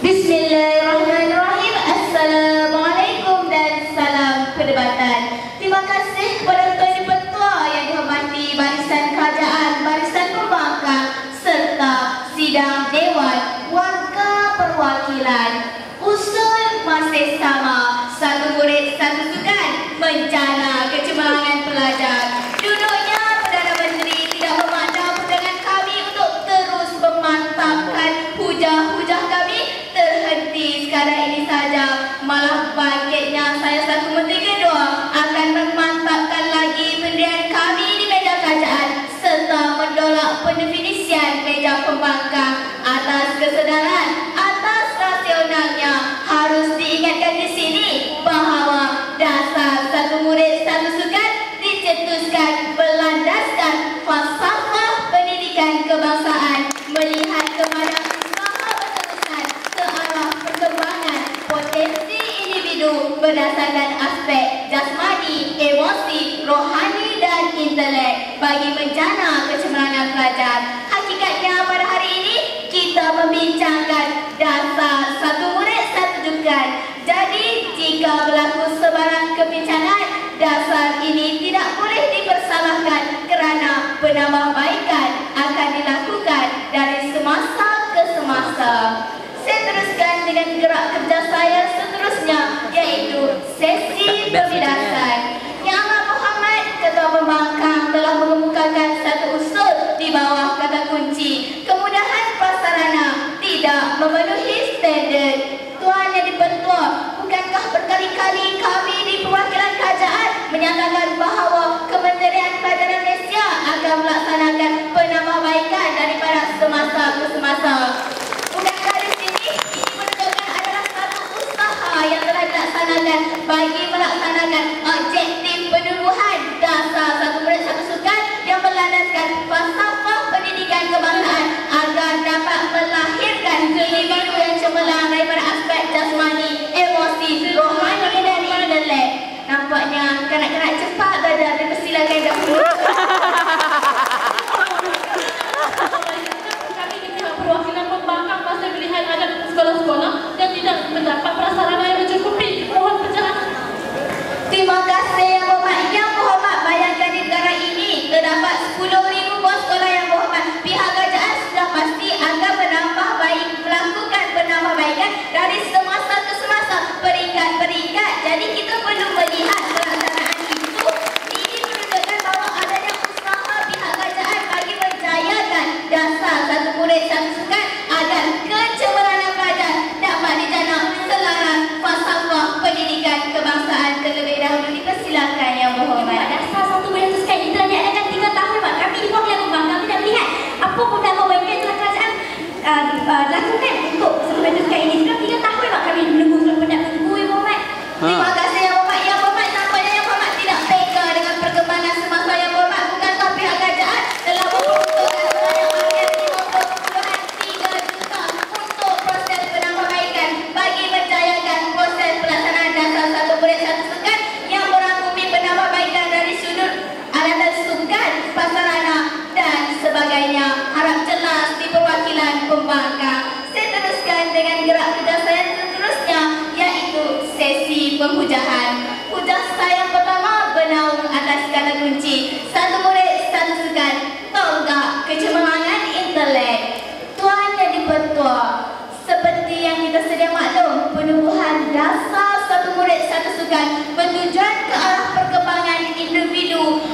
Bismillahirrahmanirrahim. Assalamualaikum dan salam perdebatan. Terima kasih kepada Tuan Dipertua yang dihormati Barisan Kerajaan, Barisan Pembangkang serta Sidang Dewan Warga Perwakilan. Usul masih sama, satu murid satu sukan, bencana kecemerlangan pelajar. Duduknya Perdana Menteri tidak memandang pandangan kami untuk terus memantapkan hujah-hujah kami terhenti sekadar ini saja. Malah bangkitnya saya selaku Menteri Kedua akan memantapkan lagi pendirian kami di meja kerajaan serta menolak pendefinisian meja pembangkang. Atas kesedaran, atas rasionalnya, harus diingatkan di sini bahawa dasar satu murid satu sukan dicetuskan berlandaskan falsafah pendidikan kebangsaan, melihat kepada usaha berterusan ke arah perkembangan potensi individu berdasarkan aspek jasmani, emosi, rohani dan intelek bagi menjana kecemerlangan pelajar. Hakikatnya pada hari ini kita membincangkan dasar satu murid satu sukan. Jadi jika berlaku sebarang kebincangan, dasar ini tidak boleh dipersalahkan kerana penambahbaikan akan dilakukan dari semasa ke semasa. Saya teruskan dengan gerak kerja saya seterusnya, iaitu sesi pembidasan. Yang Amat Muhammad, Ketua Pembangkang, telah mengemukakan satu usul di bawah kata kunci kemudahan prasarana tidak memenuhi standard. Tuan Yang Dipertua, bukankah berkali-kali kami di perwakilan kerajaan menyatakan bahawa Kementerian Pelajaran Malaysia akan melaksanakan penambahbaikan daripada semasa ke semasa? Bukankah di sini ini menunjukkan adalah satu usaha yang telah dilaksanakan bagi melaksanakan objektif penubuhan dasar satu murid satu sukan yang berlandaskan falsafah pendidikan kebangsaan agar dapat melahirkan individu yang cemerlang daripada aspek jasmani, emosi, rohani dan intelek. Nampaknya kanak-kanak cepat belajar, dipersilakan dahulu. Kami di pihak perwakilan pembangkang masih melihat ada sekolah-sekolah yang tidak mendapat prasarana yang mencukupi. Mohon perjalanan. Terima kasih Yang Berhormat. Yang Berhormat, bayangkan di negara ini terdapat 10,000 buah sekolah Yang Berhormat. Pihak kerajaan sudah pasti akan melakukan penambahbaikan dari semasa ke semasa, peringkat-peringkat. Jadi kita perlu melihat pelaksanaan itu. Ini menunjukkan bahawa adanya usaha pihak kerajaan bagi menjayakan dasar satu murid satu sukan agar kecemerlangan pelajar dapat dijana selaras falsafah pendidikan kebangsaan. Terlebih dahulu dipersilakan Yang Berhormat. Dasar satu murid satu sukan itu hanya akan 3 tahun, Pak. Kami di perwakilan pembangkang tidak melihat apa penambahbaikan yang telah kerajaan lakukan untuk satu sukan ini. Sudah 3 tahun, Pak. Kami menunggu surat pendat menunggu, Yang Berhormat. Terima kasih Yang Berhormat. Yang Berhormat, nampaknya Yang Berhormat tidak peka dengan perkembangan semasa. Yang Berhormat, bukankah pihak kerajaan telah memperuntukkan sebanyak hampir 53 juta untuk proses penambahbaikan bagi menjayakan proses pelaksanaan dasar satu murid satu sukan yang merangkumi penambahbaikan dari sudut alatan sukan, prasarana dan sebagainya. Harap jelas di perwakilan pembangkang. Saya teruskan dengan gerak kerja saya seterusnya, iaitu sesi penghujahan. Hujah saya pertama bernaung atas kata kunci satu murid satu sukan, tonggak kecemerlangan intelek. Tuan Yang Dipertua, seperti yang kita sedia maklum, penubuhan dasar satu murid satu sukan bertujuan ke arah perkembangan individu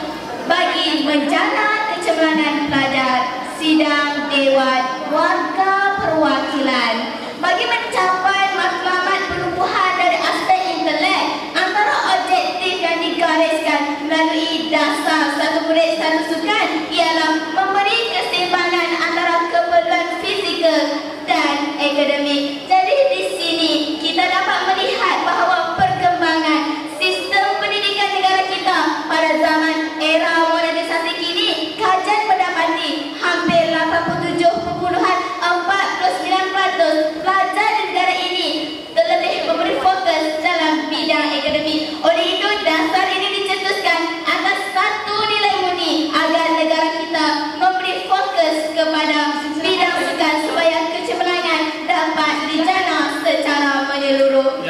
bagi menjana kecemerlangan pelajar. Sidang Dewan Warga Perwakilan, bagi mencapai matlamat penubuhan dari aspek intelek, antara objektif yang digariskan melalui dasar satu murid satu sukan ialah memberi keseimbangan antara keperluan fizikal dan akademik. Jadi di sini kita dapat melihat bahawa perkembangan sistem pendidikan negara kita pada zaman era modernisasi kini, kajian mendapati hampir 87.49% pelajar di negara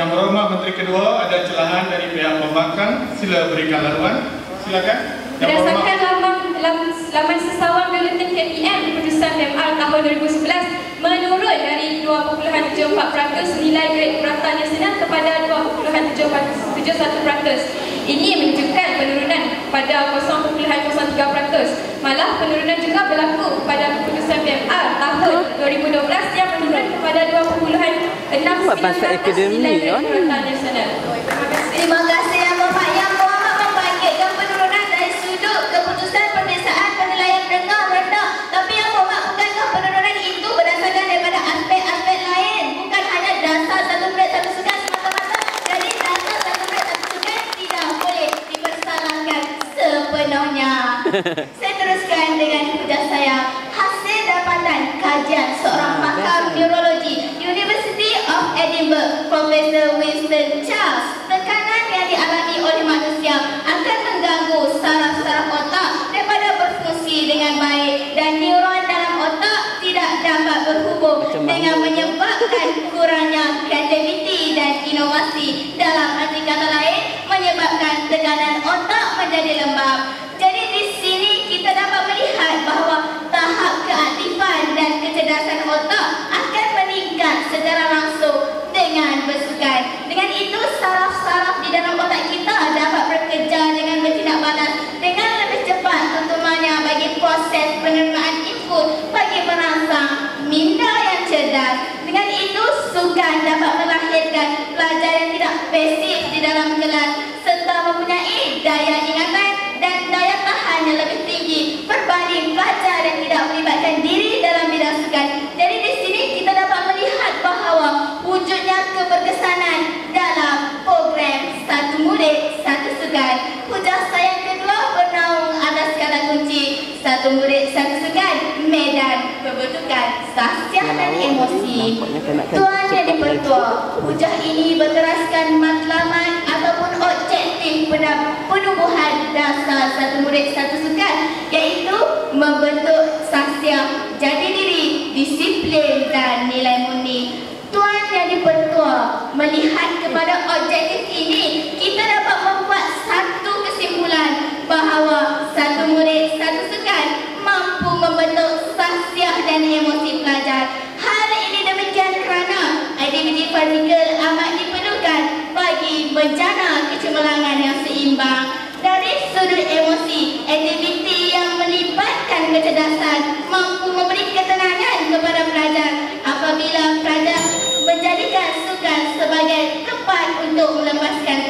Yang Berhormat Menteri Kedua, ada celahan dari pihak pembangkang, sila berikan laluan. Silakan. Berdasarkan laman sesawang Bulletin KPM keputusan PMR tahun 2011 menurun dari 2.74% nilai grade purata nasional kepada 2.71%. Ini menunjukkan penurunan pada 0.03%. Malah penurunan juga berlaku pada keputusan PMR tahun 2012 yang menurun kepada 2.69% nilai grade purata nasional. Terima kasih Yang Bapak Yang Berhormat membangkitkan penurunan dari sudut keputusan pemeriksaan penilaian rendah. Tapi Yang Berhormat, bukankah penurunan itu berdasarkan daripada aspek-aspek lain, bukan hanya dasar satu grade satu sukan semata-mata. Jadi dasar satu grade satu sukan tidak boleh dipersalahkan sepenuhnya. Saya teruskan dengan hujah saya. Hasil dapatan kajian seorang pakar neurologi University of Edinburgh, Profesor Winston Charles, tekanan yang dialami oleh manusia akan mengganggu saraf-saraf otak daripada berfungsi dengan baik, dan neuron dalam otak tidak dapat berhubung dengan menyebabkan kurangnya kreativiti dan inovasi. Dalam arti kata lain, menyebabkan tekanan otak menjadi lembab. Jadi di sini kita dapat melihat bahawa tahap keaktifan dan kecerdasan otak akan meningkat secara langsung dengan bersukan. Dengan itu, saraf-saraf di dalam otak kita dapat bekerja dengan bertindak balas dengan lebih cepat, terutamanya bagi proses penerimaan input bagi merangsang minda yang cerdas. Dengan itu, sukan dapat melahirkan pelajar yang tidak pasif di dalam kelas serta mempunyai daya ingatan dan daya tahan yang lebih tinggi berbanding pelajar yang tidak melibatkan diri dalam bidang sukan. Jadi di sini kita dapat melihat bahawa wujudnya keberkesanan dalam program Satu Murid Satu Sukan. Hujah saya yang kedua bernaung atas kata kunci Satu Murid Satu Sukan, medan pembentukan sahsiah dan emosi. Tuan yang dipertua, hujah ini berteraskan matlamat ataupun objektif penubuhan dasar Satu Murid Satu Sukan, iaitu membentuk sahsiah, jati diri, disiplin dan nilai murni. Tuan yang dipertua, melihat kepada objektif ini, kita dapat membuat satu kesimpulan bahawa Satu Murid Satu Sukan mampu membentuk sahsiah dan emosi pelajar. Hal ini demikian kerana aktiviti fizikal amat diperlukan bagi menjana kecemerlangan yang seimbang. Dari sudut emosi, aktiviti yang melibatkan kecerdasan mampu memberi ketenangan kepada pelajar apabila pelajar menjadikan sukan sebagai tempat untuk melepaskan